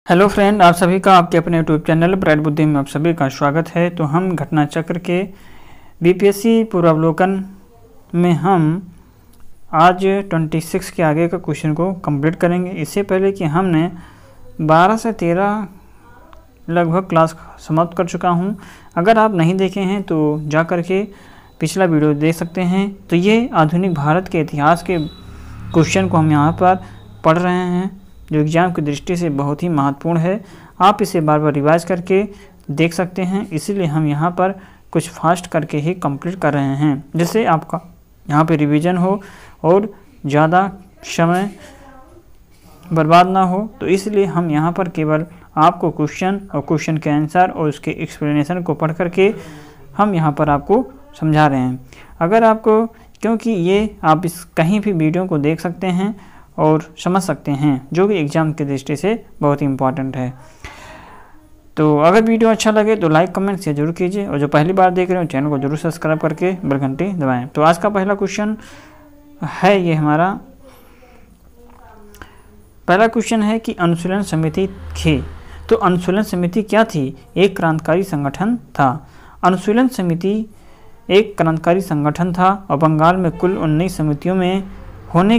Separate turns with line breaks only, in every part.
Hello friend, आप सभी का आपके अपने यूट्यूब चैनल ब्राइट बुद्धि में आप सभी का स्वागत है। तो हम घटना चक्र के बीपीएससी पूर्वावलोकन में हम आज 26 के आगे का क्वेश्चन को कंप्लीट करेंगे। इससे पहले कि हमने 12 से 13 लगभग क्लास समाप्त कर चुका हूं। अगर आप नहीं देखे हैं तो जा कर के पिछला वीडियो देख सकते हैं। तो ये आधुनिक भारत के इतिहास के क्वेश्चन को हम यहाँ पर पढ़ रहे हैं, जो एग्ज़ाम की दृष्टि से बहुत ही महत्वपूर्ण है। आप इसे बार बार रिवाइज करके देख सकते हैं, इसीलिए हम यहाँ पर कुछ फास्ट करके ही कंप्लीट कर रहे हैं, जिससे आपका यहाँ पे रिवीजन हो और ज़्यादा समय बर्बाद ना हो। तो इसलिए हम यहाँ पर केवल आपको क्वेश्चन और क्वेश्चन के आंसर और उसके एक्सप्लेनेशन को पढ़ करके हम यहाँ पर आपको समझा रहे हैं। अगर आपको, क्योंकि ये आप इस कहीं भी वीडियो को देख सकते हैं और समझ सकते हैं, जो कि एग्ज़ाम की दृष्टि से बहुत ही इम्पॉर्टेंट है। तो अगर वीडियो अच्छा लगे तो लाइक कमेंट शेयर जरूर कीजिए, और जो पहली बार देख रहे हो चैनल को जरूर सब्सक्राइब करके बेल घंटी दबाएं। तो आज का पहला क्वेश्चन है, ये हमारा पहला क्वेश्चन है कि अनुशीलन समिति थी। तो अनुशीलन समिति क्या थी? एक क्रांतिकारी संगठन था। अनुशीलन समिति एक क्रांतिकारी संगठन था और बंगाल में कुल 19 समितियों में होने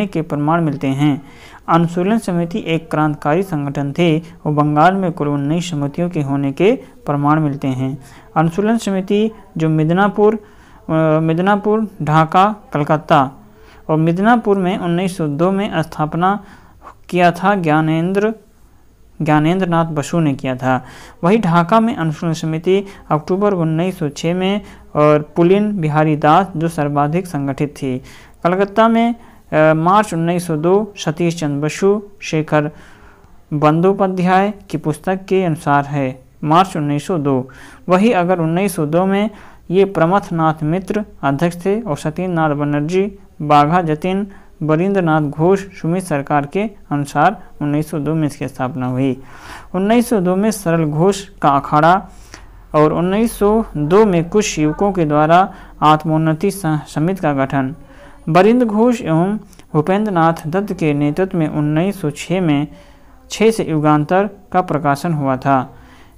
के प्रमाण मिलते हैं। अनुशीलन समिति एक क्रांतिकारी संगठन थे और बंगाल में कुल 19 समितियों के होने के प्रमाण मिलते हैं। अनुशीलन समिति जो मिदनापुर, ढाका, कलकत्ता और मिदनापुर में 1902 में स्थापना किया था ज्ञानेंद्र नाथ बसु ने किया था। वही ढाका में अनुशीलन समिति अक्टूबर 1906 में और पुलिन बिहारी दास जो सर्वाधिक संगठित थी। कलकत्ता में मार्च 1902 सतीश चंद्र बसु शेखर बंदोपाध्याय की पुस्तक के अनुसार है, मार्च 1902। वही अगर 1902 में ये प्रमथनाथ मित्र अध्यक्ष थे और सत्येंद्र नाथ बनर्जी, बाघा जतिन, बरिंद्र नाथ घोष, सुमित सरकार के अनुसार 1902 में इसकी स्थापना हुई। 1902 में सरल घोष का अखाड़ा और 1902 में कुछ युवकों के द्वारा आत्मोन्नति समिति का गठन। बरिंद्र घोष एवं भूपेंद्र नाथ दत्त के नेतृत्व में 1906 में 6 से युगांतर का प्रकाशन हुआ था।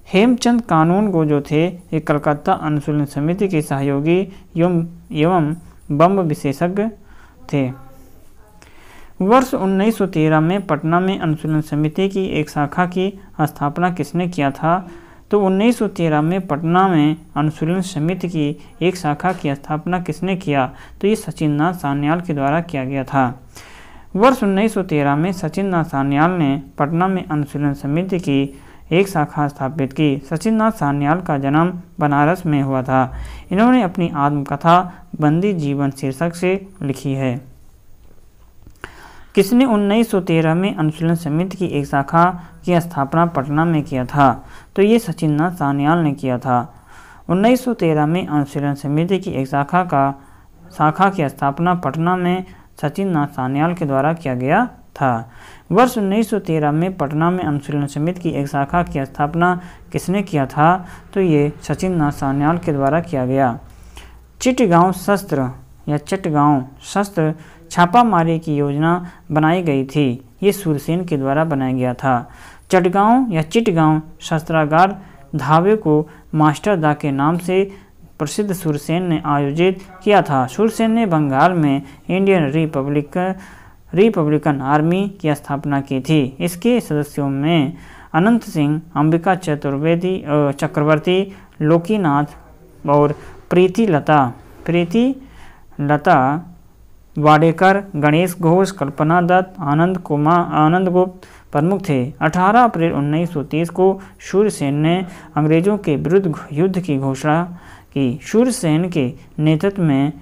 हेमचंद कानून गो जो थे, एक कलकत्ता अनुशीलन समिति के सहयोगी एवं बम विशेषज्ञ थे। वर्ष 1913 में पटना में अनुशीलन समिति की एक शाखा की स्थापना किसने किया था? तो 1913 में पटना में अनुशीलन समिति की एक शाखा की स्थापना किसने किया? तो ये सचिन नाथ सान्याल के द्वारा किया गया था। वर्ष 1913 में सचिन नाथ सान्याल ने पटना में अनुशीलन समिति की एक शाखा स्थापित की। सचिन नाथ सान्याल का जन्म बनारस में हुआ था। इन्होंने अपनी आत्मकथा बंदी जीवन शीर्षक से लिखी है। किसने 1913 में अनुशीलन समिति की एक शाखा की स्थापना पटना में किया था? तो ये सचिन नाथ सान्याल ने किया था। 1913 में अनुशीलन समिति की एक शाखा की स्थापना पटना में सचिन नाथ सान्याल के द्वारा किया गया था। वर्ष 1913 में पटना में अनुशीलन समिति की एक शाखा की स्थापना किसने किया था? तो ये सचिन नाथ सान्याल के द्वारा किया गया। चिटगांव शस्त्र छापामारी की योजना बनाई गई थी। ये सूरसेन के द्वारा बनाया गया था। चिटगांव शस्त्रागार धावे को मास्टर दा के नाम से प्रसिद्ध सूरसेन ने आयोजित किया था। सूरसेन ने बंगाल में इंडियन रिपब्लिकन आर्मी की स्थापना की थी। इसके सदस्यों में अनंत सिंह, अंबिका चक्रवर्ती, लोकीनाथ और प्रीति लता वाडेकर, गणेश घोष, कल्पना दत्त, आनंद गुप्त प्रमुख थे। 18 अप्रैल 1930 को सूरसेन ने अंग्रेजों के विरुद्ध युद्ध की घोषणा की। सूरसेन के नेतृत्व में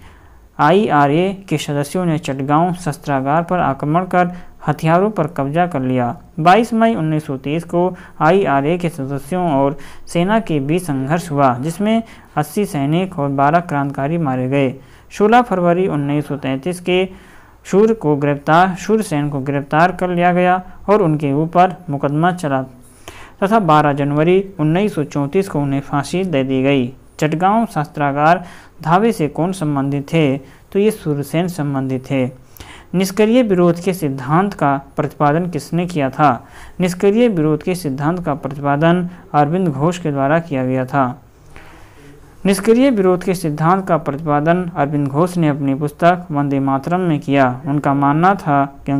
IRA के सदस्यों ने चिटगांव शस्त्रागार पर आक्रमण कर हथियारों पर कब्जा कर लिया। 22 मई 1930 को IRA के सदस्यों और सेना के बीच संघर्ष हुआ, जिसमें 80 सैनिक और 12 क्रांतिकारी मारे गए। 16 फरवरी 1933 के सूरसेन को गिरफ्तार कर लिया गया और उनके ऊपर मुकदमा चला तथा 12 जनवरी 1934 को उन्हें फांसी दे दी गई। चिटगांव शस्त्रागार धावे से कौन संबंधित थे? तो ये सूरसेन संबंधित थे। निष्क्रिय विरोध के सिद्धांत का प्रतिपादन किसने किया था? निष्क्रिय विरोध के सिद्धांत का प्रतिपादन अरविंद घोष के द्वारा किया गया था। निष्क्रिय विरोध के सिद्धांत का प्रतिपादन अरविंद घोष ने अपनी पुस्तक वंदे मातरम में किया। उनका मानना था कि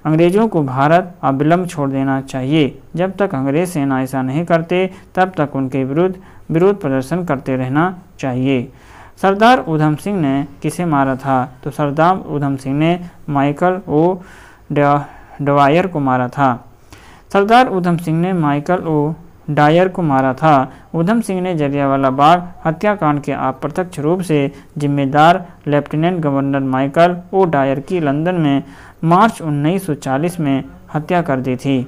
अंग्रेजों को भारत अविलंब छोड़ देना चाहिए। जब तक अंग्रेज सेना ऐसा नहीं करते तब तक उनके विरुद्ध विरोध प्रदर्शन करते रहना चाहिए। सरदार उधम सिंह ने किसे मारा था? तो सरदार उधम सिंह ने माइकल ओ डवायर को मारा था। सरदार उधम सिंह ने माइकल ओ डायर को मारा था। उधम सिंह ने जलियांवाला बाग हत्याकांड के अप्रत्यक्ष रूप से जिम्मेदार lieutenant governor Michael O'Dwyer की लंदन में मार्च 1940 में हत्या कर दी थी।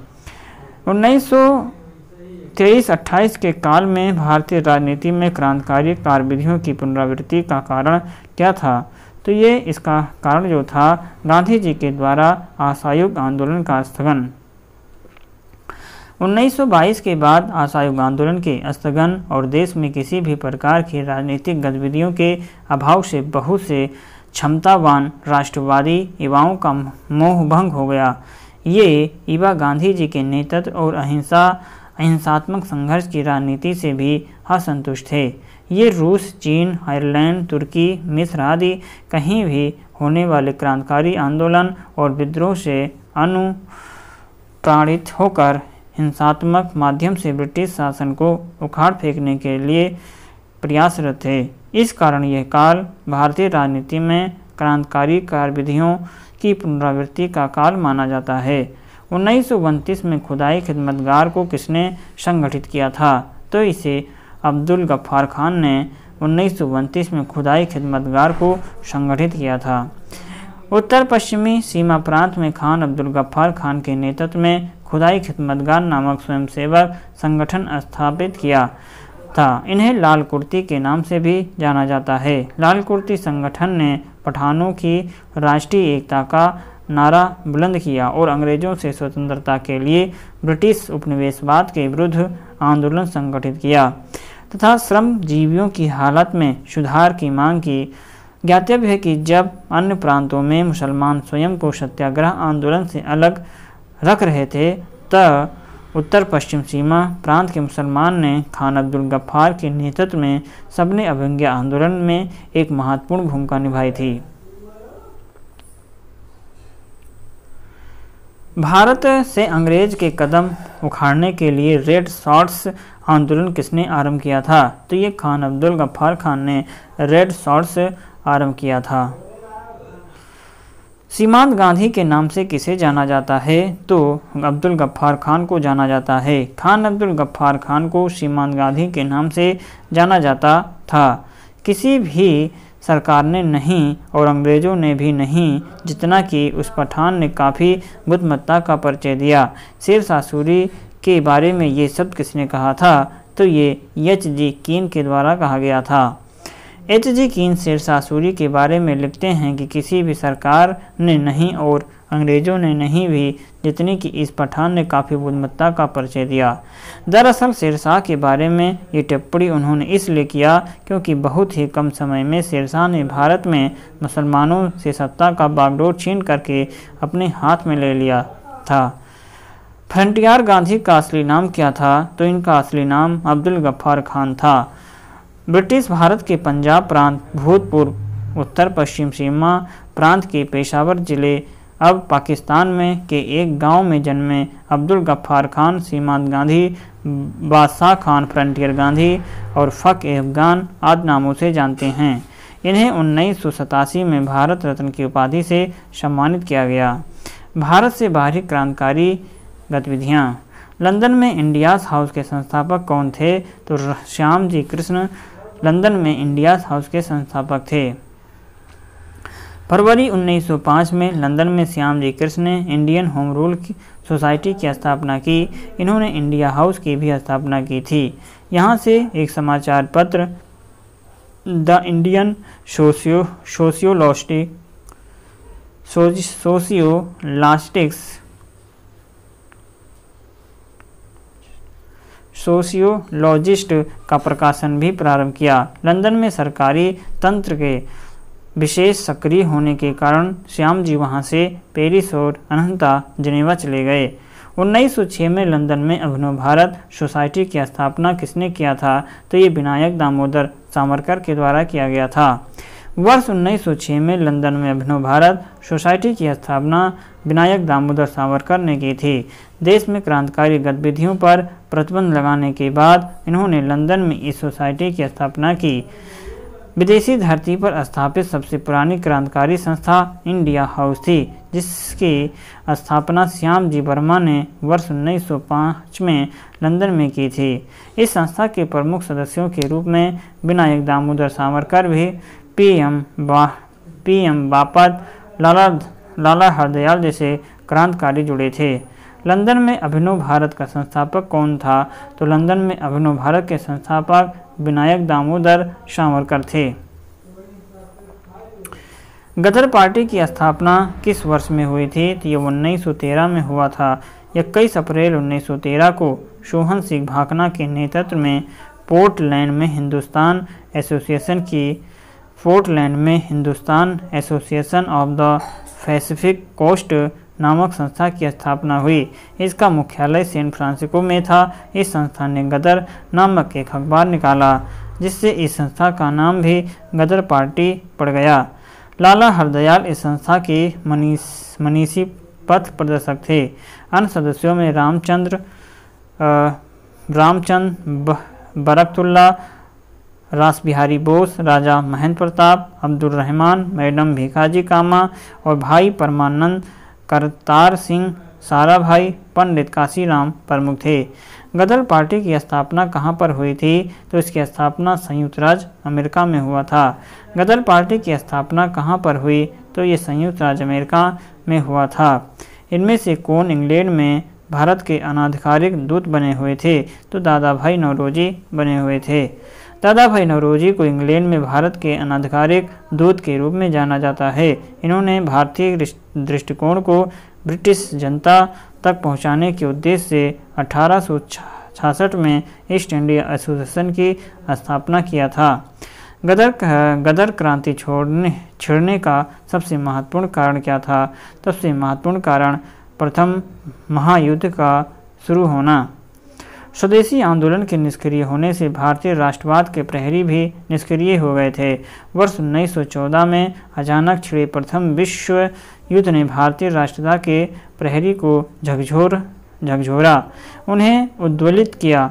1923-28 के काल में भारतीय राजनीति में क्रांतिकारी कार्यविधियों की पुनरावृत्ति का कारण क्या था? तो ये इसका कारण जो था गांधी जी के द्वारा असहयोग आंदोलन का स्थगन। 1922 के बाद असहयोग आंदोलन के स्थगन और देश में किसी भी प्रकार की राजनीतिक गतिविधियों के अभाव से बहुत से क्षमतावान राष्ट्रवादी युवाओं का मोह भंग हो गया। ये युवा गांधी जी के नेतृत्व और अहिंसात्मक संघर्ष की राजनीति से भी असंतुष्ट थे। ये रूस, चीन, आयरलैंड, तुर्की, मिस्र आदि कहीं भी होने वाले क्रांतिकारी आंदोलन और विद्रोह से अनुप्राणित होकर हिंसात्मक माध्यम से ब्रिटिश शासन को उखाड़ फेंकने के लिए प्रयासरत थे। इस कारण यह काल भारतीय राजनीति में क्रांतिकारी कार्यविधियों की पुनरावृत्ति का काल माना जाता है। 1929 में खुदाई खिदमतगार को किसने संगठित किया था? तो इसे अब्दुल गफ्फार खान ने 1929 में खुदाई खिदमतगार को संगठित किया था। उत्तर पश्चिमी सीमा प्रांत में खान अब्दुल गफ्फार खान के नेतृत्व में खुदाई खिदमतगार नामक स्वयंसेवक संगठन स्थापित किया था। इन्हें लाल कुर्ती के नाम से भी जाना जाता है। लाल कुर्ती संगठन ने पठानों की राष्ट्रीय एकता का नारा बुलंद किया और अंग्रेजों से स्वतंत्रता के लिए ब्रिटिश उपनिवेशवाद के विरुद्ध आंदोलन संगठित किया तथा श्रमजीवियों की हालत में सुधार की मांग की। ज्ञातव्य है कि जब अन्य प्रांतों में मुसलमान स्वयं को सत्याग्रह आंदोलन से अलग रख रहे थे तब उत्तर पश्चिम सीमा प्रांत के मुसलमान ने खान अब्दुल गफ्फार के नेतृत्व में सबने अभिज्ञा आंदोलन में एक महत्वपूर्ण भूमिका निभाई थी। भारत से अंग्रेज के कदम उखाड़ने के लिए रेड शॉर्ट्स आंदोलन किसने आरंभ किया था? तो ये खान अब्दुल गफ्फार खान ने रेड शॉर्ट्स आरंभ किया था। सीमांत गांधी के नाम से किसे जाना जाता है? तो अब्दुल गफ्फार खान को जाना जाता है। खान अब्दुल गफ्फार खान को सीमांत गांधी के नाम से जाना जाता था। किसी भी सरकार ने नहीं और अंग्रेज़ों ने भी नहीं, जितना कि उस पठान ने काफ़ी बुद्धिमत्ता का परिचय दिया। शेरशाह सूरी के बारे में ये शब्द किसने कहा था? तो ये एच.जी. कीन के द्वारा कहा गया था। एच.जी. कीन शेरशाह सूरी के बारे में लिखते हैं कि किसी भी सरकार ने नहीं और अंग्रेज़ों ने नहीं भी, जितनी कि इस पठान ने काफ़ी बुद्धिमत्ता का परिचय दिया। दरअसल शेरशाह के बारे में ये टिप्पणी उन्होंने इसलिए किया क्योंकि बहुत ही कम समय में शेरशाह ने भारत में मुसलमानों से सत्ता का बागडोर छीन करके अपने हाथ में ले लिया था। फ्रंटियर गांधी का असली नाम क्या था? तो इनका असली नाम अब्दुल गफ्फार खान था। ब्रिटिश भारत के पंजाब प्रांत, भूतपूर्व उत्तर पश्चिम सीमा प्रांत के पेशावर जिले अब पाकिस्तान में के एक गांव में जन्मे अब्दुल गफ्फार खान सीमांत गांधी, बादशाह खान, फ्रंटियर गांधी और फ़ख-ए-अफ़गान आदि नामों से जानते हैं। इन्हें 1987 में भारत रत्न की उपाधि से सम्मानित किया गया। भारत से बाहरी क्रांतिकारी गतिविधियाँ। लंदन में इंडियाज़ हाउस के संस्थापक कौन थे? तो श्यामजी कृष्ण लंदन में इंडियाज़ हाउस के संस्थापक थे। फरवरी 1905 में लंदन में श्यामजी कृष्ण ने इंडियन होम रूल सोसाइटी की स्थापना की। इन्होंने इंडिया हाउस की भी स्थापना की थी। यहाँ से एक समाचार पत्र द इंडियन सोशियोलॉजिस्ट का प्रकाशन भी प्रारंभ किया। लंदन में सरकारी तंत्र के विशेष सक्रिय होने के कारण श्याम जी वहाँ से पेरिस और अनंता जिनेवा चले गए। 1906 में लंदन में अभिनव भारत सोसाइटी की स्थापना किसने किया था? तो ये विनायक दामोदर सावरकर के द्वारा किया गया था। वर्ष 1906 में लंदन में अभिनव भारत सोसाइटी की स्थापना विनायक दामोदर सावरकर ने की थी। देश में क्रांतिकारी गतिविधियों पर प्रतिबंध लगाने के बाद इन्होंने लंदन में इस सोसाइटी की स्थापना की। विदेशी धरती पर स्थापित सबसे पुरानी क्रांतिकारी संस्था इंडिया हाउस थी, जिसकी स्थापना श्याम जी वर्मा ने वर्ष 1905 में लंदन में की थी। इस संस्था के प्रमुख सदस्यों के रूप में विनायक दामोदर सावरकर भी, पीएम बापट, लाला हरदयाल जैसे क्रांतिकारी जुड़े थे। लंदन में अभिनव भारत का संस्थापक कौन था? तो लंदन में अभिनव भारत के संस्थापक विनायक दामोदर सावरकर थे। गदर पार्टी की स्थापना किस वर्ष में हुई थी? तो ये 1913 में हुआ था। 21 अप्रैल 1913 को सोहन सिंह भाकना के नेतृत्व में पोर्टलैंड में Hindustan association of the Pacific coast नामक संस्था की स्थापना हुई। इसका मुख्यालय सैन फ्रांसिस्को में था। इस संस्था ने गदर नामक एक अखबार निकाला, जिससे इस संस्था का नाम भी गदर पार्टी पड़ गया। लाला हरदयाल इस संस्था के मनीषी पथ प्रदर्शक थे। अन्य सदस्यों में रामचंद्र बरकतुल्ला, रास बिहारी बोस, राजा महेंद्र प्रताप, अब्दुल रहमान, मैडम भीखाजी कामा और भाई परमानंद, करतार सिंह, साराभाई, पंडित काशीराम प्रमुख थे। गदर पार्टी की स्थापना कहाँ पर हुई थी? तो इसकी स्थापना संयुक्त राज्य अमेरिका में हुआ था। गदर पार्टी की स्थापना कहाँ पर हुई? तो ये संयुक्त राज्य अमेरिका में हुआ था। इनमें से कौन इंग्लैंड में भारत के अनाधिकारिक दूत बने हुए थे? तो दादा भाई नौरोजी बने हुए थे। दादा भाई नौरोजी को इंग्लैंड में भारत के अनाधिकारिक दूत के रूप में जाना जाता है। इन्होंने भारतीय दृष्टिकोण को ब्रिटिश जनता तक पहुंचाने के उद्देश्य से 1866 में ईस्ट इंडिया एसोसिएशन की स्थापना किया था। गदर क्रांति छिड़ने का सबसे महत्वपूर्ण कारण क्या था? सबसे महत्वपूर्ण कारण प्रथम महायुद्ध का शुरू होना। स्वदेशी आंदोलन के निष्क्रिय होने से भारतीय राष्ट्रवाद के प्रहरी भी निष्क्रिय हो गए थे। वर्ष 1914 में अचानक छिड़े प्रथम विश्व युद्ध ने भारतीय राष्ट्रवाद के प्रहरी को झकझोरा, उन्हें उद्वेलित किया।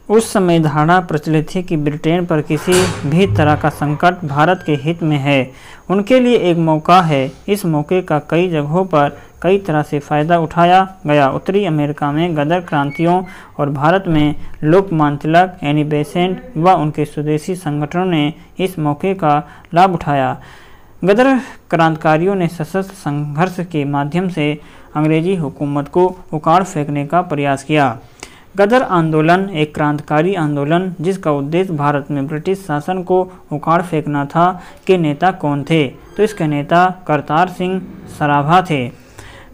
उस समय धारणा प्रचलित थी कि ब्रिटेन पर किसी भी तरह का संकट भारत के हित में है, उनके लिए एक मौका है। इस मौके का कई जगहों पर कई तरह से फ़ायदा उठाया गया। उत्तरी अमेरिका में गदर क्रांतियों और भारत में लोकमान्य तिलक, एनी बेसेंट व उनके स्वदेशी संगठनों ने इस मौके का लाभ उठाया। गदर क्रांतिकारियों ने सशस्त्र संघर्ष के माध्यम से अंग्रेजी हुकूमत को उखाड़ फेंकने का प्रयास किया। गदर आंदोलन एक क्रांतिकारी आंदोलन जिसका उद्देश्य भारत में ब्रिटिश शासन को उखाड़ फेंकना था, के नेता कौन थे? तो इसके नेता करतार सिंह सराभा थे।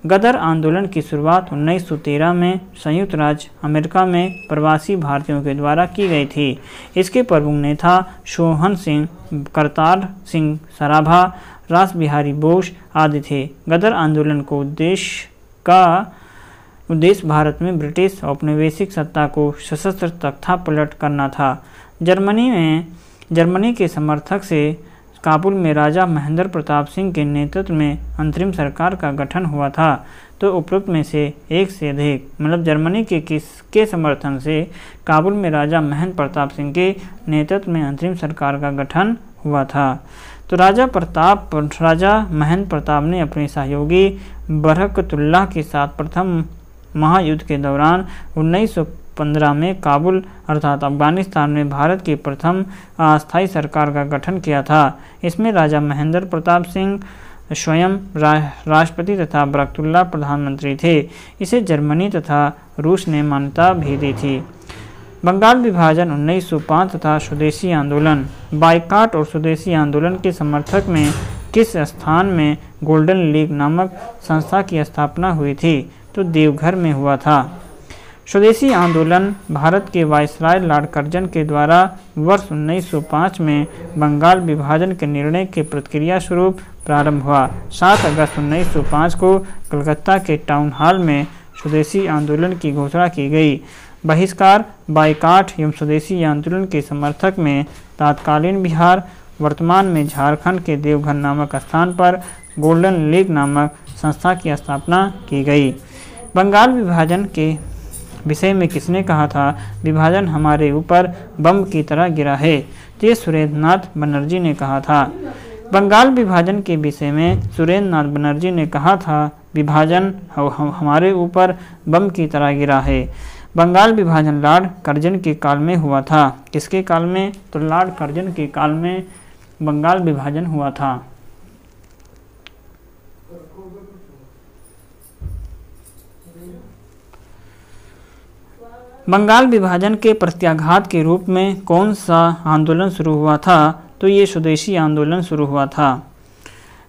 गदर आंदोलन की शुरुआत 1913 में संयुक्त राज्य अमेरिका में प्रवासी भारतीयों के द्वारा की गई थी। इसके प्रमुख नेता सोहन सिंह, करतार सिंह सराभा, रास बिहारी बोस आदि थे। गदर आंदोलन को उद्देश्य भारत में ब्रिटिश औपनिवेशिक सत्ता को सशस्त्र तख्तापलट करना था। जर्मनी के समर्थक से काबुल में राजा महेंद्र प्रताप सिंह के नेतृत्व में अंतरिम सरकार का गठन हुआ था। तो उपरोक्त में से एक से अधिक मतलब जर्मनी के किसके समर्थन से काबुल में राजा महेंद्र प्रताप सिंह के नेतृत्व में अंतरिम सरकार का गठन हुआ था? तो राजा महेंद्र प्रताप ने अपने सहयोगी बरकतुल्लाह के साथ प्रथम महायुद्ध के दौरान 1915 में काबुल अर्थात अफगानिस्तान में भारत की प्रथम अस्थायी सरकार का गठन किया था। इसमें राजा महेंद्र प्रताप सिंह स्वयं राष्ट्रपति तथा बरकतुल्लाह प्रधानमंत्री थे। इसे जर्मनी तथा रूस ने मान्यता भी दी थी। बंगाल विभाजन 1905 तथा स्वदेशी आंदोलन। बाइकाट और स्वदेशी आंदोलन के समर्थक में किस स्थान में गोल्डन लीग नामक संस्था की स्थापना हुई थी? तो देवघर में हुआ था। स्वदेशी आंदोलन भारत के वायसराय लॉर्ड कर्जन के द्वारा वर्ष 1905 में बंगाल विभाजन के निर्णय के प्रक्रिया स्वरूप प्रारंभ हुआ। 7 अगस्त 1905 को कलकत्ता के टाउन हॉल में स्वदेशी आंदोलन की घोषणा की गई। बहिष्कार, बाइकाट एवं स्वदेशी आंदोलन के समर्थक में तत्कालीन बिहार, वर्तमान में झारखंड के देवघर नामक स्थान पर गोल्डन लीग नामक संस्था की स्थापना की गई। बंगाल विभाजन के विषय में किसने कहा था? विभाजन हमारे ऊपर बम की तरह गिरा है, ये सुरेंद्र नाथ बनर्जी ने कहा था। बंगाल विभाजन के विषय में सुरेंद्र नाथ बनर्जी ने कहा था, विभाजन हमारे ऊपर बम की तरह गिरा है। बंगाल विभाजन लॉर्ड कर्जन के काल में हुआ था। किसके काल में? तो लॉर्ड कर्जन के काल में बंगाल विभाजन हुआ था। बंगाल विभाजन के प्रत्याघात के रूप में कौन सा आंदोलन शुरू हुआ था? तो ये स्वदेशी आंदोलन शुरू हुआ था।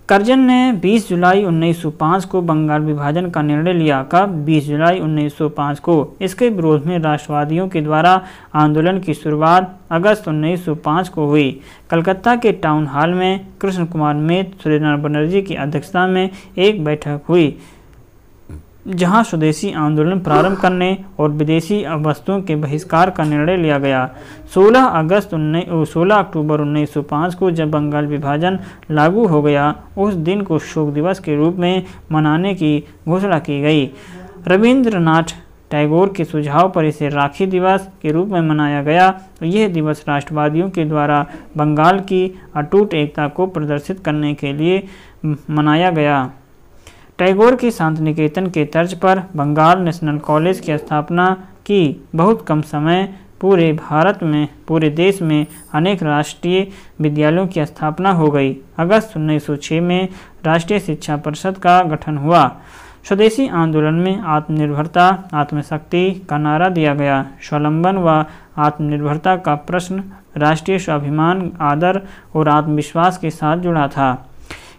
कर्जन ने 20 जुलाई 1905 को बंगाल विभाजन का निर्णय लिया। कब? 20 जुलाई 1905 को। इसके विरोध में राष्ट्रवादियों के द्वारा आंदोलन की शुरुआत अगस्त 1905 को हुई। कलकत्ता के टाउन हॉल में कृष्ण कुमार मेत, सुरेंद्र बनर्जी की अध्यक्षता में एक बैठक हुई, जहां स्वदेशी आंदोलन प्रारंभ करने और विदेशी वस्तुओं के बहिष्कार का निर्णय लिया गया। 16 अक्टूबर 1905 को जब बंगाल विभाजन लागू हो गया, उस दिन को शोक दिवस के रूप में मनाने की घोषणा की गई। रविंद्रनाथ टैगोर के सुझाव पर इसे राखी दिवस के रूप में मनाया गया। तो यह दिवस राष्ट्रवादियों के द्वारा बंगाल की अटूट एकता को प्रदर्शित करने के लिए मनाया गया। टैगोर की शांति निकेतन के तर्ज पर बंगाल नेशनल कॉलेज की स्थापना की। बहुत कम समय पूरे देश में अनेक राष्ट्रीय विद्यालयों की स्थापना हो गई। अगस्त 1906 में राष्ट्रीय शिक्षा परिषद का गठन हुआ। स्वदेशी आंदोलन में आत्मनिर्भरता, आत्मशक्ति का नारा दिया गया। स्वावलंबन व आत्मनिर्भरता का प्रश्न राष्ट्रीय स्वाभिमान, आदर और आत्मविश्वास के साथ जुड़ा था।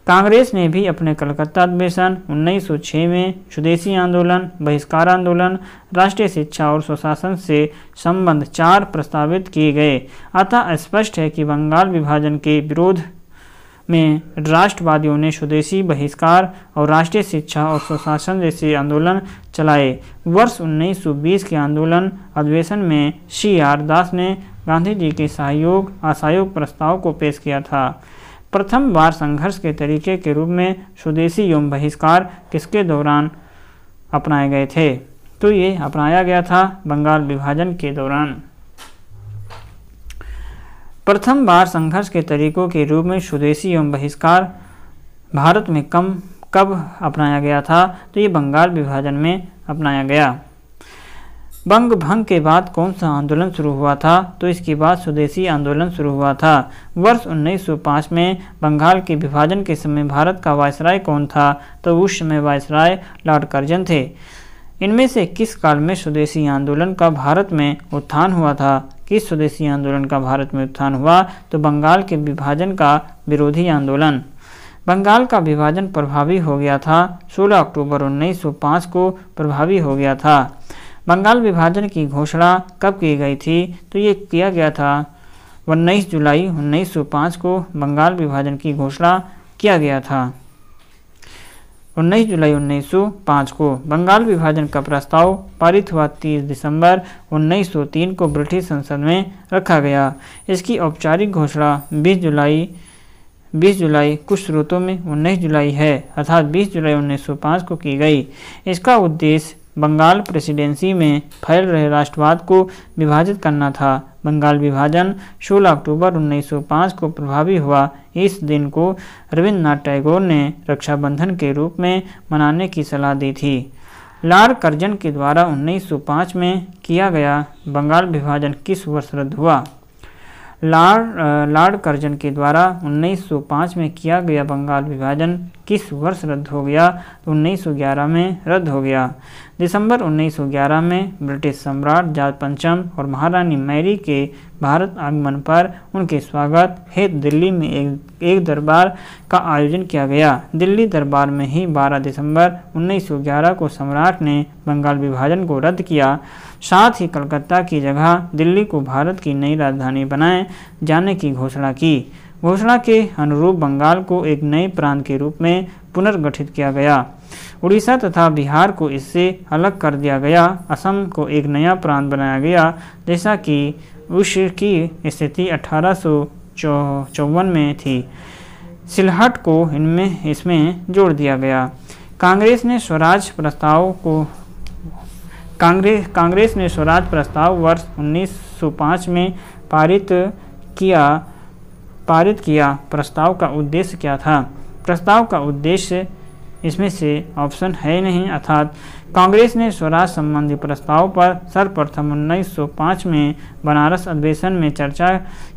कांग्रेस ने भी अपने कलकत्ता अधिवेशन 1906 में स्वदेशी आंदोलन, बहिष्कार आंदोलन, राष्ट्रीय शिक्षा और स्वशासन से संबंध 4 प्रस्तावित किए गए। अतः स्पष्ट है कि बंगाल विभाजन के विरोध में राष्ट्रवादियों ने स्वदेशी, बहिष्कार और राष्ट्रीय शिक्षा और स्वशासन जैसे आंदोलन चलाए। वर्ष 1920 के आंदोलन अधिवेशन में CR दास ने गांधी जी के असहयोग प्रस्ताव को पेश किया था। प्रथम बार संघर्ष के तरीके के रूप में स्वदेशी एवं बहिष्कार किसके दौरान अपनाए गए थे? तो ये अपनाया गया था बंगाल विभाजन के दौरान। प्रथम बार संघर्ष के तरीकों के रूप में स्वदेशी एवं बहिष्कार भारत में कब अपनाया गया था? तो ये बंगाल विभाजन में अपनाया गया। बंग भंग के बाद कौन सा आंदोलन शुरू हुआ था? तो इसके बाद स्वदेशी आंदोलन शुरू हुआ था। वर्ष 1905 में बंगाल के विभाजन के समय भारत का वायसराय कौन था? तो उस समय वायसराय लॉर्ड कर्जन थे। इनमें से किस काल में स्वदेशी आंदोलन का भारत में उत्थान हुआ था? किस स्वदेशी आंदोलन का भारत में उत्थान हुआ? तो बंगाल के विभाजन का विरोधी आंदोलन। बंगाल का विभाजन प्रभावी हो गया था। 16 अक्टूबर 1905 को प्रभावी हो गया था। बंगाल विभाजन की घोषणा कब की गई थी? तो ये किया गया था 19 जुलाई 1905 को बंगाल विभाजन की घोषणा किया गया था। 19 जुलाई 1905 को बंगाल विभाजन का प्रस्ताव पारित हुआ। 30 दिसंबर 1903 को ब्रिटिश संसद में रखा गया। इसकी औपचारिक घोषणा 20 जुलाई कुछ स्रोतों में 19 जुलाई है, अर्थात 20 जुलाई 1905 को की गई। इसका उद्देश्य बंगाल प्रेसिडेंसी में फैल रहे राष्ट्रवाद को विभाजित करना था। बंगाल विभाजन 16 अक्टूबर 1905 को प्रभावी हुआ। इस दिन को रविंद्रनाथ टैगोर ने रक्षाबंधन के रूप में मनाने की सलाह दी थी। लॉर्ड कर्जन के द्वारा 1905 में किया गया बंगाल विभाजन किस वर्ष रद्द हुआ? लॉर्ड कर्जन के द्वारा 1905 में किया गया बंगाल विभाजन किस वर्ष रद्द हो गया, तो 1911 में रद्द हो गया। दिसंबर 1911 में ब्रिटिश सम्राट जॉर्ज पंचम और महारानी मैरी के भारत आगमन पर उनके स्वागत हेतु दिल्ली में एक दरबार का आयोजन किया गया। दिल्ली दरबार में ही 12 दिसंबर 1911 को सम्राट ने बंगाल विभाजन को रद्द किया। साथ ही कलकत्ता की जगह दिल्ली को भारत की नई राजधानी बनाए जाने की घोषणा की। घोषणा के अनुरूप बंगाल को एक नए प्रांत के रूप में पुनर्गठित किया गया। उड़ीसा तथा बिहार को इससे अलग कर दिया गया। असम को एक नया प्रांत बनाया गया, जैसा कि उसकी स्थिति 1854 में थी। सिलहट को इसमें जोड़ दिया गया। कांग्रेस ने स्वराज प्रस्ताव वर्ष 1905 में पारित किया। प्रस्ताव का उद्देश्य क्या था? प्रस्ताव का उद्देश्य इसमें से ऑप्शन है नहीं, अर्थात कांग्रेस ने स्वराज संबंधी प्रस्ताव पर सर्वप्रथम 1905 में बनारस अधिवेशन में चर्चा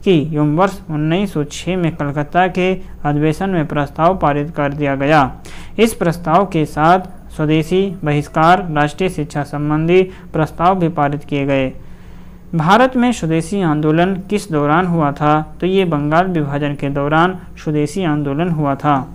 की एवं वर्ष 1906 में कलकत्ता के अधिवेशन में प्रस्ताव पारित कर दिया गया। इस प्रस्ताव के साथ स्वदेशी बहिष्कार, राष्ट्रीय शिक्षा संबंधी प्रस्ताव भी पारित किए गए। भारत में स्वदेशी आंदोलन किस दौरान हुआ था? तो ये बंगाल विभाजन के दौरान स्वदेशी आंदोलन हुआ था।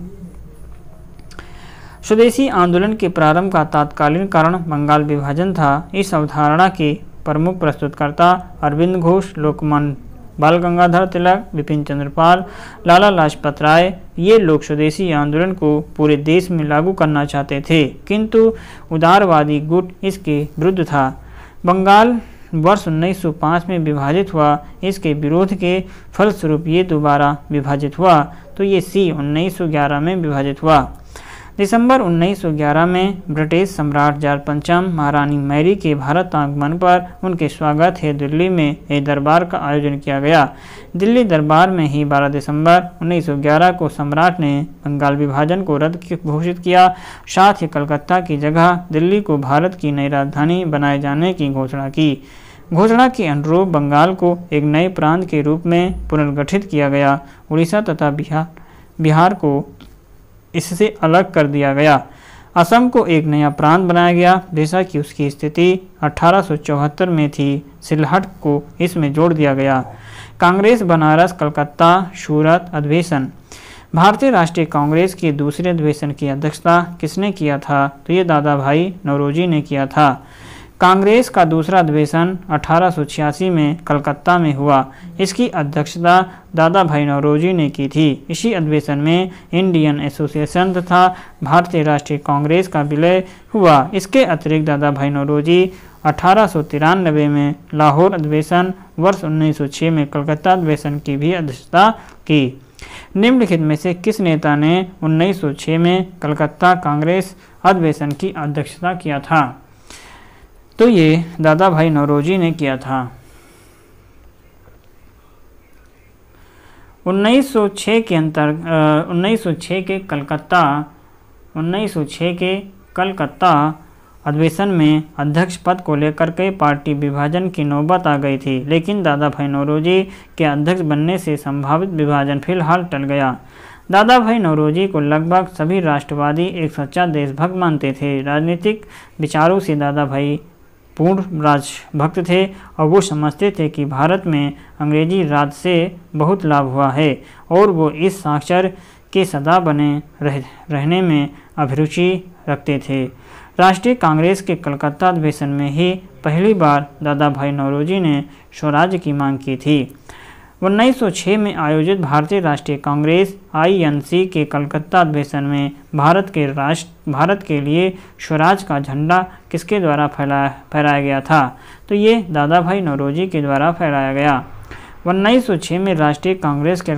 स्वदेशी आंदोलन के प्रारंभ का तत्कालीन कारण बंगाल विभाजन था। इस अवधारणा के प्रमुख प्रस्तुतकर्ता अरविंद घोष, लोकमान्य बाल गंगाधर तिलक, बिपिन चंद्र पाल, लाला लाजपत राय, ये लोग स्वदेशी आंदोलन को पूरे देश में लागू करना चाहते थे, किंतु उदारवादी गुट इसके विरुद्ध था। बंगाल वर्ष 1905 में विभाजित हुआ। इसके विरोध के फलस्वरूप ये दोबारा विभाजित हुआ, तो ये सी 1911 में विभाजित हुआ। दिसंबर 1911 में ब्रिटिश सम्राट जॉर्ज पंचम, महारानी मैरी के भारत आगमन पर उनके स्वागत हेतु दिल्ली में एक दरबार का आयोजन किया गया। दिल्ली दरबार में ही 12 दिसंबर 1911 को सम्राट ने बंगाल विभाजन को रद्द घोषित किया। साथ ही कलकत्ता की जगह दिल्ली को भारत की नई राजधानी बनाए जाने की घोषणा की। घोषणा के अनुरूप बंगाल को एक नए प्रांत के रूप में पुनर्गठित किया गया। उड़ीसा तथा बिहार को इससे अलग कर दिया गया। असम को एक नया प्रांत बनाया गया, जैसा कि उसकी स्थिति 1874 में थी। सिलहट को इसमें जोड़ दिया गया। कांग्रेस बनारस कलकत्ता सूरत अधिवेशन। भारतीय राष्ट्रीय कांग्रेस के दूसरे अधिवेशन की अध्यक्षता किसने किया था? तो ये दादा भाई नौरोजी ने किया था। कांग्रेस का दूसरा अधिवेशन 1886 में कलकत्ता में हुआ। इसकी अध्यक्षता दादा भाई नौरोजी ने की थी। इसी अधिवेशन में इंडियन एसोसिएशन तथा भारतीय राष्ट्रीय कांग्रेस का विलय हुआ। इसके अतिरिक्त दादा भाई नौरोजी 1893 में लाहौर अधिवेशन, वर्ष 1906 में कलकत्ता अधिवेशन की भी अध्यक्षता की। निम्नलिखित में से किस नेता ने 1906 में कलकत्ता कांग्रेस अधिवेशन की अध्यक्षता किया था? तो ये दादा भाई नौरोजी ने किया था। 1906 के कलकत्ता अधिवेशन में अध्यक्ष पद को लेकर कई पार्टी विभाजन की नौबत आ गई थी, लेकिन दादा भाई नौरोजी के अध्यक्ष बनने से संभावित विभाजन फिलहाल टल गया। दादा भाई नौरोजी को लगभग सभी राष्ट्रवादी एक सच्चा देशभक्त मानते थे। राजनीतिक विचारों से दादा भाई पूर्ण राजभक्त थे और वो समझते थे कि भारत में अंग्रेजी राज से बहुत लाभ हुआ है और वो इस साक्षर के सदा बने रहने में अभिरुचि रखते थे। राष्ट्रीय कांग्रेस के कलकत्ता अधिवेशन में ही पहली बार दादा भाई नौरोजी ने स्वराज्य की मांग की थी। 1906 में आयोजित भारतीय राष्ट्रीय कांग्रेस (INC) के कलकत्ता अधिवेशन में भारत के लिए स्वराज का झंडा किसके द्वारा फहराया गया था? तो ये दादा भाई नौरोजी के द्वारा फहराया गया। 1906 में राष्ट्रीय कांग्रेस के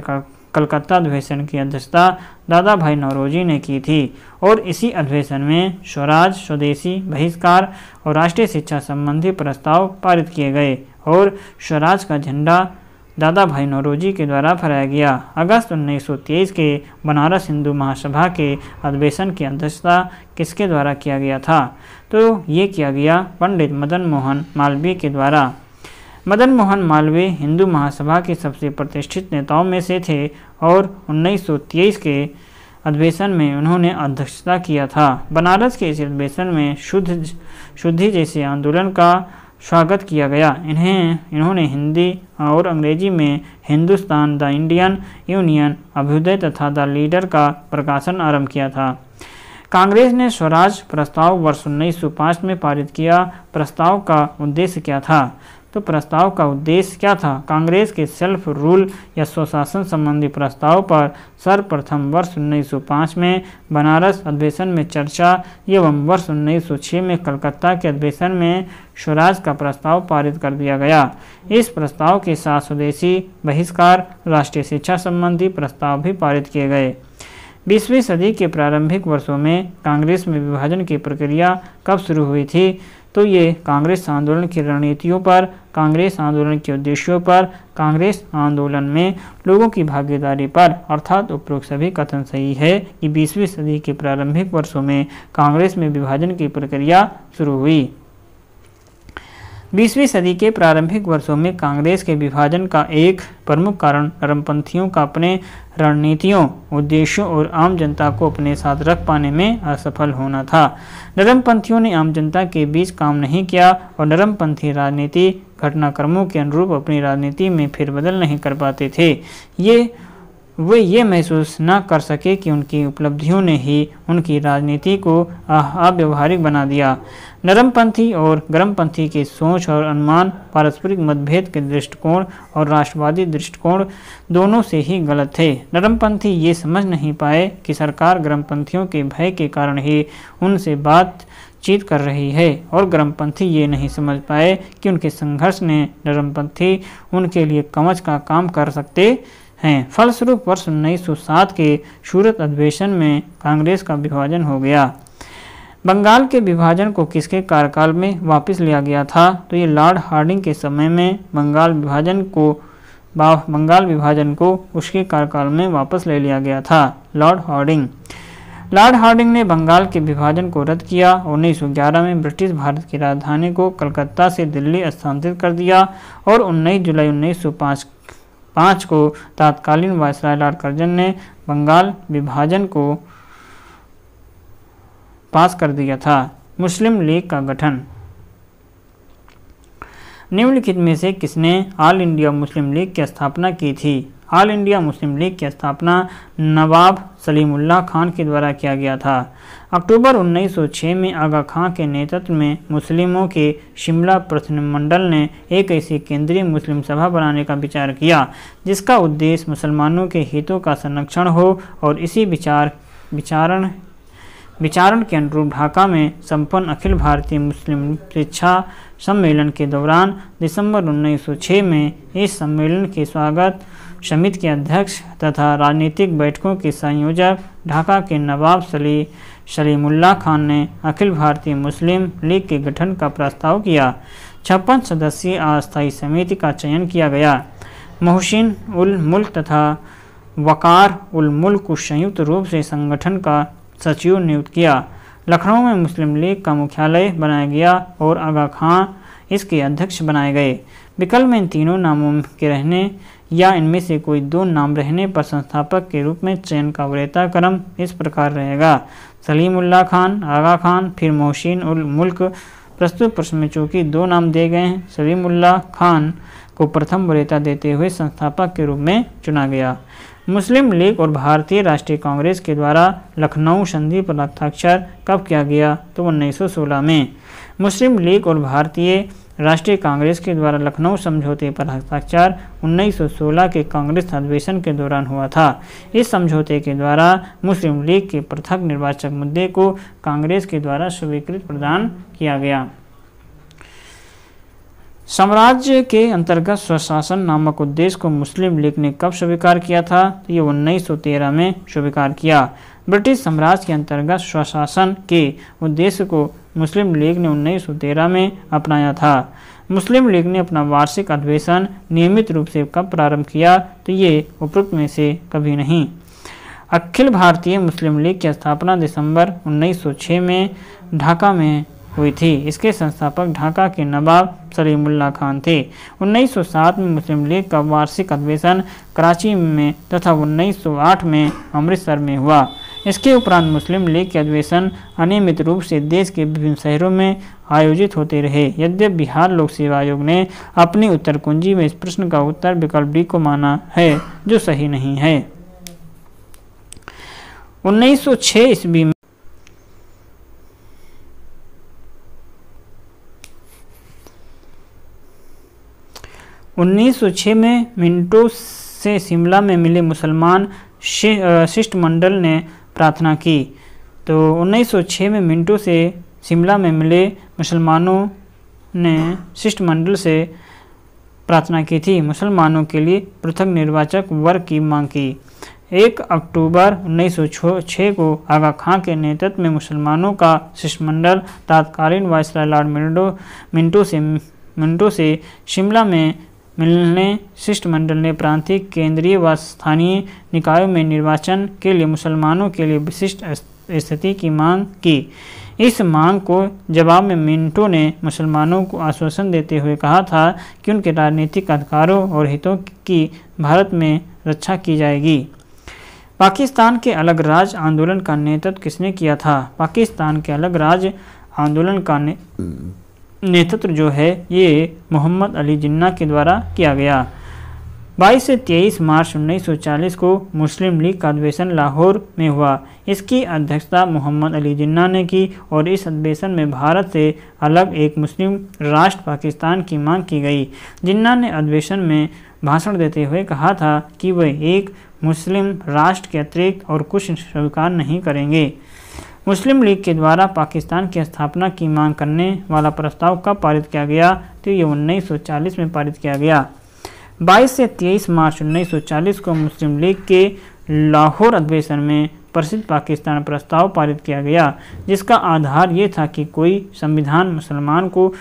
कलकत्ता अधिवेशन की अध्यक्षता दादा भाई नौरोजी ने की थी और इसी अधिवेशन में स्वराज, स्वदेशी बहिष्कार और राष्ट्रीय शिक्षा संबंधी प्रस्ताव पारित किए गए और स्वराज का झंडा दादा भाई नौरोजी के द्वारा फहराया गया। अगस्त 1923 के बनारस हिंदू महासभा के अधिवेशन की अध्यक्षता किसके द्वारा किया गया था? तो ये किया गया पंडित मदन मोहन मालवीय के द्वारा। मदन मोहन मालवीय हिंदू महासभा के सबसे प्रतिष्ठित नेताओं में से थे और 1923 के अधिवेशन में उन्होंने अध्यक्षता किया था। बनारस के इस अधिवेशन में शुद्धि जैसे आंदोलन का स्वागत किया गया। इन्होंने हिंदी और अंग्रेजी में Hindustan, the Indian union, Abhyudaya तथा द लीडर का प्रकाशन आरंभ किया था। कांग्रेस ने स्वराज प्रस्ताव वर्ष 1905 में पारित किया। प्रस्ताव का उद्देश्य क्या था? तो प्रस्ताव का उद्देश्य क्या था? कांग्रेस के सेल्फ रूल या स्वशासन संबंधी प्रस्ताव पर सर्वप्रथम वर्ष 1905 में बनारस अधिवेशन में चर्चा एवं वर्ष 1906 में कलकत्ता के अधिवेशन में स्वराज का प्रस्ताव पारित कर दिया गया। इस प्रस्ताव के साथ स्वदेशी बहिष्कार, राष्ट्रीय शिक्षा संबंधी प्रस्ताव भी पारित किए गए। 20वीं सदी के प्रारंभिक वर्षों में कांग्रेस में विभाजन की प्रक्रिया कब शुरू हुई थी? तो ये कांग्रेस आंदोलन की रणनीतियों पर, कांग्रेस आंदोलन के उद्देश्यों पर, कांग्रेस आंदोलन में लोगों की भागीदारी पर, अर्थात उपरोक्त सभी कथन सही है कि 20वीं सदी के प्रारंभिक वर्षों में कांग्रेस में विभाजन की प्रक्रिया शुरू हुई। 20वीं सदी के प्रारंभिक वर्षों में कांग्रेस के विभाजन का एक प्रमुख कारण नरमपंथियों का अपने रणनीतियों, उद्देश्यों और आम जनता को अपने साथ रख पाने में असफल होना था। नरमपंथियों ने आम जनता के बीच काम नहीं किया और नरमपंथी राजनीति घटनाक्रमों के अनुरूप अपनी राजनीति में फेरबदल नहीं कर पाते थे। वे ये महसूस न कर सके कि उनकी उपलब्धियों ने ही उनकी राजनीति को अव्यवहारिक बना दिया। नरमपंथी और गरमपंथी की सोच और अनुमान, पारस्परिक मतभेद के दृष्टिकोण और राष्ट्रवादी दृष्टिकोण दोनों से ही गलत थे। नरमपंथी ये समझ नहीं पाए कि सरकार गरमपंथियों के भय के कारण ही उनसे बातचीत कर रही है और गरमपंथी ये नहीं समझ पाए कि उनके संघर्ष ने नरमपंथी उनके लिए कवच का काम कर सकते हैं। फलस्वरूप वर्ष 1907 के सूरत अधिवेशन में कांग्रेस का विभाजन हो गया। बंगाल के विभाजन को किसके कार्यकाल में वापस लिया गया था? तो ये लॉर्ड हार्डिंग के समय में बंगाल विभाजन को उसके कार्यकाल में वापस ले लिया गया था। लॉर्ड हार्डिंग ने बंगाल के विभाजन को रद्द किया। 1911 में ब्रिटिश भारत की राजधानी को कलकत्ता से दिल्ली स्थानांतरित कर दिया और 19 जुलाई 1905 को तत्कालीन वायसराय लॉर्ड कर्जन ने बंगाल विभाजन को पास कर दिया था। मुस्लिम लीग का गठन। निम्नलिखित में से किसने ऑल इंडिया मुस्लिम लीग की स्थापना की थी? ऑल इंडिया मुस्लिम लीग की स्थापना नवाब सलीमुल्लाह खान के द्वारा किया गया था। अक्टूबर 1906 में आगा खां के नेतृत्व में मुस्लिमों के शिमला प्रतिनिधिमंडल ने एक ऐसी केंद्रीय मुस्लिम सभा बनाने का विचार किया जिसका उद्देश्य मुसलमानों के हितों का संरक्षण हो और इसी विचारण के अनुरूप ढाका में संपन्न अखिल भारतीय मुस्लिम शिक्षा सम्मेलन के दौरान दिसंबर 1906 में इस सम्मेलन के स्वागत समिति के अध्यक्ष तथा राजनीतिक बैठकों के संयोजक ढाका के नवाब सलीमुल्लाह खान ने अखिल भारतीय मुस्लिम लीग के गठन का प्रस्ताव किया। 56 सदस्यीय अस्थायी समिति का चयन किया गया। मोहसिन उल मुल्क तथा वकार उल मुल्क को संयुक्त रूप से संगठन का सचिव नियुक्त किया। लखनऊ में मुस्लिम लीग का मुख्यालय बनाया गया और आगा खां इसके अध्यक्ष बनाए गए। विकल्प में इन तीनों नामों के रहने या इनमें से कोई दो नाम रहने पर संस्थापक के रूप में चयन का वरीयता क्रम इस प्रकार रहेगा: सलीमुल्लाह खान, आगा खान, फिर मोहसिन उल मुल्क। प्रस्तुत प्रश्न में चूंकि दो नाम दिए गए हैं, सलीमुल्लाह खान को प्रथम वरीयता देते हुए संस्थापक के रूप में चुना गया। मुस्लिम लीग और भारतीय राष्ट्रीय कांग्रेस के द्वारा लखनऊ संधि पर हस्ताक्षर कब किया गया? तो 1916 में। मुस्लिम लीग और भारतीय राष्ट्रीय कांग्रेस के द्वारा लखनऊ समझौते पर हस्ताक्षर 1916 के कांग्रेस अधिवेशन के दौरान हुआ था। इस समझौते के द्वारा मुस्लिम लीग के पृथक निर्वाचक मुद्दे को कांग्रेस के द्वारा स्वीकृति प्रदान किया गया। साम्राज्य के अंतर्गत स्वशासन नामक उद्देश्य को मुस्लिम लीग ने कब स्वीकार किया था? तो ये 1913 में स्वीकार किया। ब्रिटिश साम्राज्य के अंतर्गत स्वशासन के उद्देश्य को मुस्लिम लीग ने 1913 में अपनाया था। मुस्लिम लीग ने अपना वार्षिक अधिवेशन नियमित रूप से कब प्रारंभ किया? तो ये उपरोक्त में से कभी नहीं। अखिल भारतीय मुस्लिम लीग की स्थापना दिसंबर 1906 में ढाका में हुई थी। इसके संस्थापक ढाका के नवाब सलीमुल्लाह खान थे। 1907 में मुस्लिम लीग का वार्षिक अधिवेशन कराची में तथा 1908 में अमृतसर में हुआ। इसके उपरांत मुस्लिम लीग के अधिवेशन अनियमित रूप से देश के विभिन्न शहरों में आयोजित होते रहे। यद्यपि बिहार लोक सेवा आयोग ने अपनी उत्तर कुंजी में इस प्रश्न का उत्तर विकल्प डी को माना है, जो सही नहीं है। 1906 ईस्वी में 1906 में मिंटो से शिमला में मिले मुसलमान शिष्टमंडल ने प्रार्थना की। तो 1906 में मिंटो से शिमला में मिले मुसलमानों ने शिष्टमंडल से प्रार्थना की थी, मुसलमानों के लिए पृथक निर्वाचक वर्ग की मांग की। 1 अक्टूबर 1906 को आगा खां के नेतृत्व में मुसलमानों का शिष्टमंडल तत्कालीन वायसराय लॉर्ड मिंटो से शिमला में मिलने शिष्टमंडल ने प्रांतीय, केंद्रीय व स्थानीय निकायों में निर्वाचन के लिए मुसलमानों के लिए विशिष्ट स्थिति की मांग की। इस मांग को जवाब में मिंटो ने मुसलमानों को आश्वासन देते हुए कहा था कि उनके राजनीतिक अधिकारों और हितों की भारत में रक्षा की जाएगी। पाकिस्तान के अलग राज्य आंदोलन का नेतृत्व किसने किया था? पाकिस्तान के अलग राज्य आंदोलन का नेतृत्व जो है ये मोहम्मद अली जिन्ना के द्वारा किया गया। 22 से 23 मार्च 1940 को मुस्लिम लीग का अधिवेशन लाहौर में हुआ। इसकी अध्यक्षता मोहम्मद अली जिन्ना ने की और इस अधिवेशन में भारत से अलग एक मुस्लिम राष्ट्र पाकिस्तान की मांग की गई। जिन्ना ने अधिवेशन में भाषण देते हुए कहा था कि वह एक मुस्लिम राष्ट्र के अतिरिक्त और कुछ स्वीकार नहीं करेंगे। मुस्लिम लीग के द्वारा पाकिस्तान की स्थापना की मांग करने वाला प्रस्ताव कब पारित किया गया? तो ये 1940 में पारित किया गया। 22 से 23 मार्च 1940 को मुस्लिम लीग के लाहौर अधिवेशन में प्रसिद्ध पाकिस्तान प्रस्ताव पारित किया गया, जिसका आधार ये था कि कोई संविधान मुसलमान को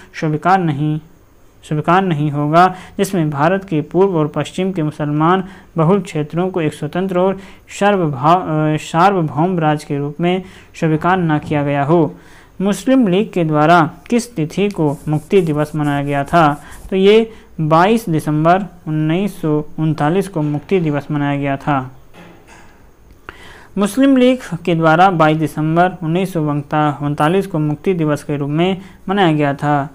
स्वीकार नहीं होगा जिसमें भारत के पूर्व और पश्चिम के मुसलमान बहुल क्षेत्रों को एक स्वतंत्र और सार्वभौम राज्य के रूप में स्वीकार न किया गया हो। मुस्लिम लीग के द्वारा किस तिथि को मुक्ति दिवस मनाया गया था? तो ये 22 दिसंबर 1939 को मुक्ति दिवस मनाया गया था। मुस्लिम लीग के द्वारा 22 दिसंबर 1939 को मुक्ति दिवस के रूप में मनाया गया था।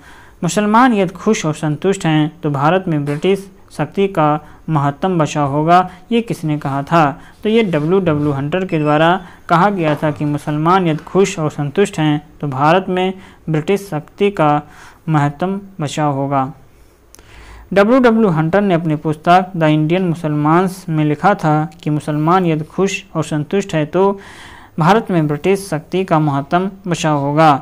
मुसलमान यदि खुश और संतुष्ट हैं तो भारत में ब्रिटिश शक्ति का महत्तम बचाव होगा, ये किसने कहा था? तो ये W. हंटर के द्वारा कहा गया था कि मुसलमान यदि खुश और संतुष्ट हैं तो भारत में ब्रिटिश शक्ति का महत्तम बचाव होगा। W. हंटर ने अपनी पुस्तक द इंडियन मुसलमान्स में लिखा था कि मुसलमान यदि खुश और संतुष्ट है तो भारत में ब्रिटिश शक्ति का महत्तम बचाव होगा।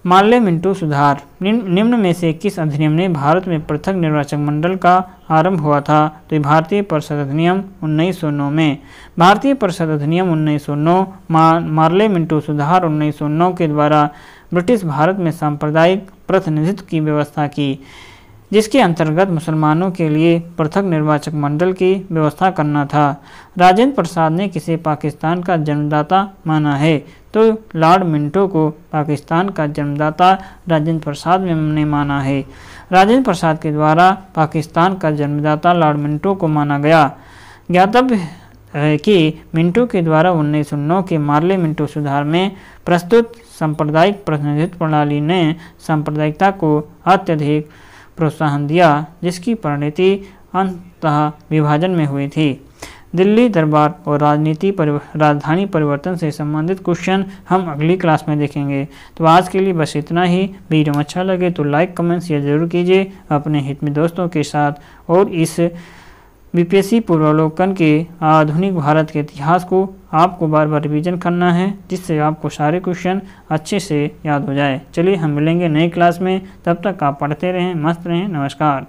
मार्ले मिंटो सुधार। निम्न में से किस अधिनियम ने भारत में पृथक निर्वाचक मंडल का आरंभ हुआ था? तो भारतीय परिषद अधिनियम 1909 में। भारतीय परिषद अधिनियम 1909 मार्ले मिंटो सुधार 1909 के द्वारा ब्रिटिश भारत में सांप्रदायिक प्रतिनिधित्व की व्यवस्था की, जिसके अंतर्गत मुसलमानों के लिए पृथक निर्वाचक मंडल की व्यवस्था करना था। राजेंद्र प्रसाद ने किसे पाकिस्तान का जन्मदाता माना है? तो लॉर्ड मिंटो को पाकिस्तान का जन्मदाता राजेंद्र प्रसाद ने माना है। राजेंद्र प्रसाद के द्वारा पाकिस्तान का जन्मदाता लॉर्ड मिंटो को माना गया। ज्ञातव्य है कि मिंटो के द्वारा 1909 के मार्ले मिंटो सुधार में प्रस्तुत सांप्रदायिक प्रतिनिधित्व प्रणाली ने सांप्रदायिकता को अत्यधिक प्रोत्साहन दिया, जिसकी परिणति अंततः विभाजन में हुई थी। दिल्ली दरबार और राजधानी परिवर्तन से संबंधित क्वेश्चन हम अगली क्लास में देखेंगे। तो आज के लिए बस इतना ही। वीडियो अच्छा लगे तो लाइक, कमेंट, शेयर जरूर कीजिए अपने हित में दोस्तों के साथ। और इस बीपीएससी पूर्वावलोकन के आधुनिक भारत के इतिहास को आपको बार बार रिवीजन करना है, जिससे आपको सारे क्वेश्चन अच्छे से याद हो जाए। चलिए हम मिलेंगे नई क्लास में, तब तक आप पढ़ते रहें, मस्त रहें। नमस्कार।